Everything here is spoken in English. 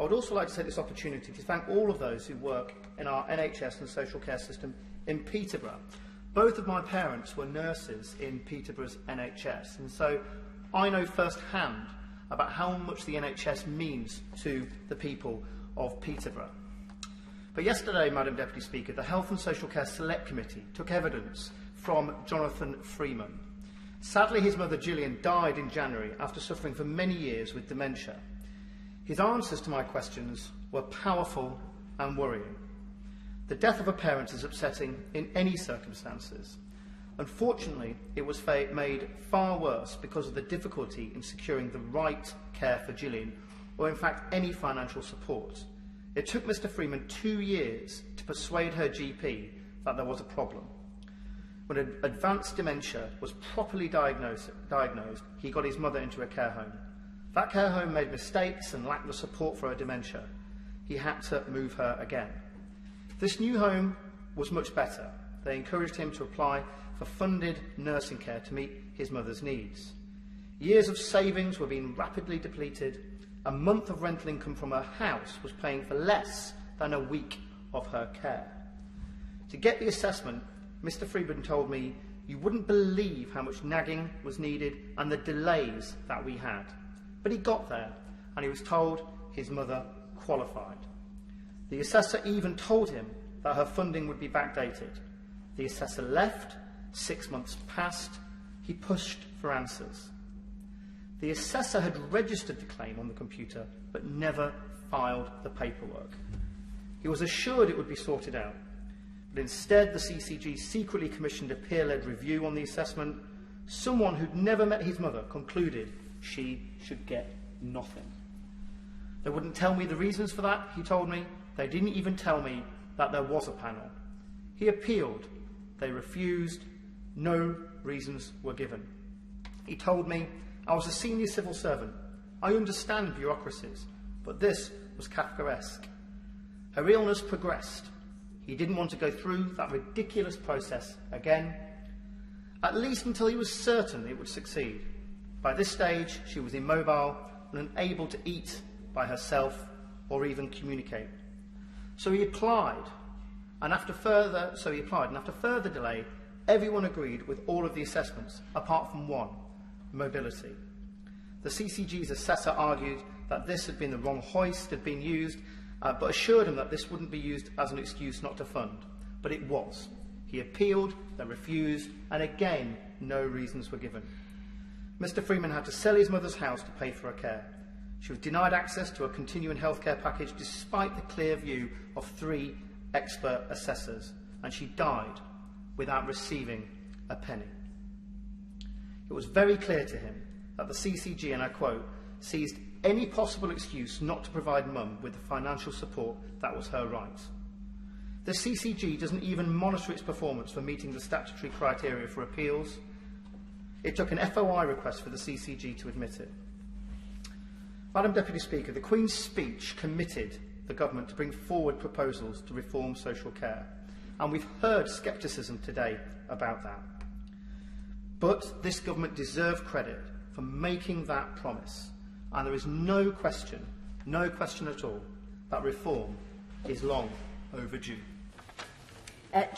I would also like to take this opportunity to thank all of those who work in our NHS and social care system in Peterborough. Both of my parents were nurses in Peterborough's NHS, and so I know firsthand about how much the NHS means to the people of Peterborough. But yesterday, Madam Deputy Speaker, the Health and Social Care Select Committee took evidence from Jonathan Freeman. Sadly, his mother Gillian died in January after suffering for many years with dementia. His answers to my questions were powerful and worrying. The death of a parent is upsetting in any circumstances. Unfortunately, it was made far worse because of the difficulty in securing the right care for Gillian, or in fact any financial support. It took Mr Freeman 2 years to persuade her GP that there was a problem. When advanced dementia was properly diagnosed, he got his mother into a care home. That care home made mistakes and lacked the support for her dementia. He had to move her again. This new home was much better. They encouraged him to apply for funded nursing care to meet his mother's needs. Years of savings were being rapidly depleted. A month of rental income from her house was paying for less than a week of her care. To get the assessment, Mr Freeman told me, "You wouldn't believe how much nagging was needed and the delays that we had." But he got there, and he was told his mother qualified. The assessor even told him that her funding would be backdated. The assessor left, 6 months passed, he pushed for answers. The assessor had registered the claim on the computer, but never filed the paperwork. He was assured it would be sorted out, but instead the CCG secretly commissioned a peer-led review on the assessment. Someone who'd never met his mother concluded she should get nothing. They wouldn't tell me the reasons for that, he told me. They didn't even tell me that there was a panel. He appealed. They refused. No reasons were given. He told me, "I was a senior civil servant. I understand bureaucracies, but this was Kafkaesque." Her illness progressed. He didn't want to go through that ridiculous process again, at least until he was certain it would succeed. By this stage, she was immobile and unable to eat by herself or even communicate. So he applied, and after further delay, everyone agreed with all of the assessments, apart from one: mobility. The CCG's assessor argued that this had been the wrong hoist had been used, but assured him that this wouldn't be used as an excuse not to fund. But it was. He appealed, they refused, and again, no reasons were given. Mr Freeman had to sell his mother's house to pay for her care. She was denied access to a continuing healthcare package despite the clear view of 3 expert assessors, and she died without receiving a penny. It was very clear to him that the CCG, and I quote, seized any possible excuse not to provide Mum with the financial support that was her right. The CCG doesn't even monitor its performance for meeting the statutory criteria for appeals. It took an FOI request for the CCG to admit it. Madam Deputy Speaker, the Queen's speech committed the government to bring forward proposals to reform social care, and we've heard scepticism today about that. But this government deserves credit for making that promise, and there is no question at all, that reform is long overdue.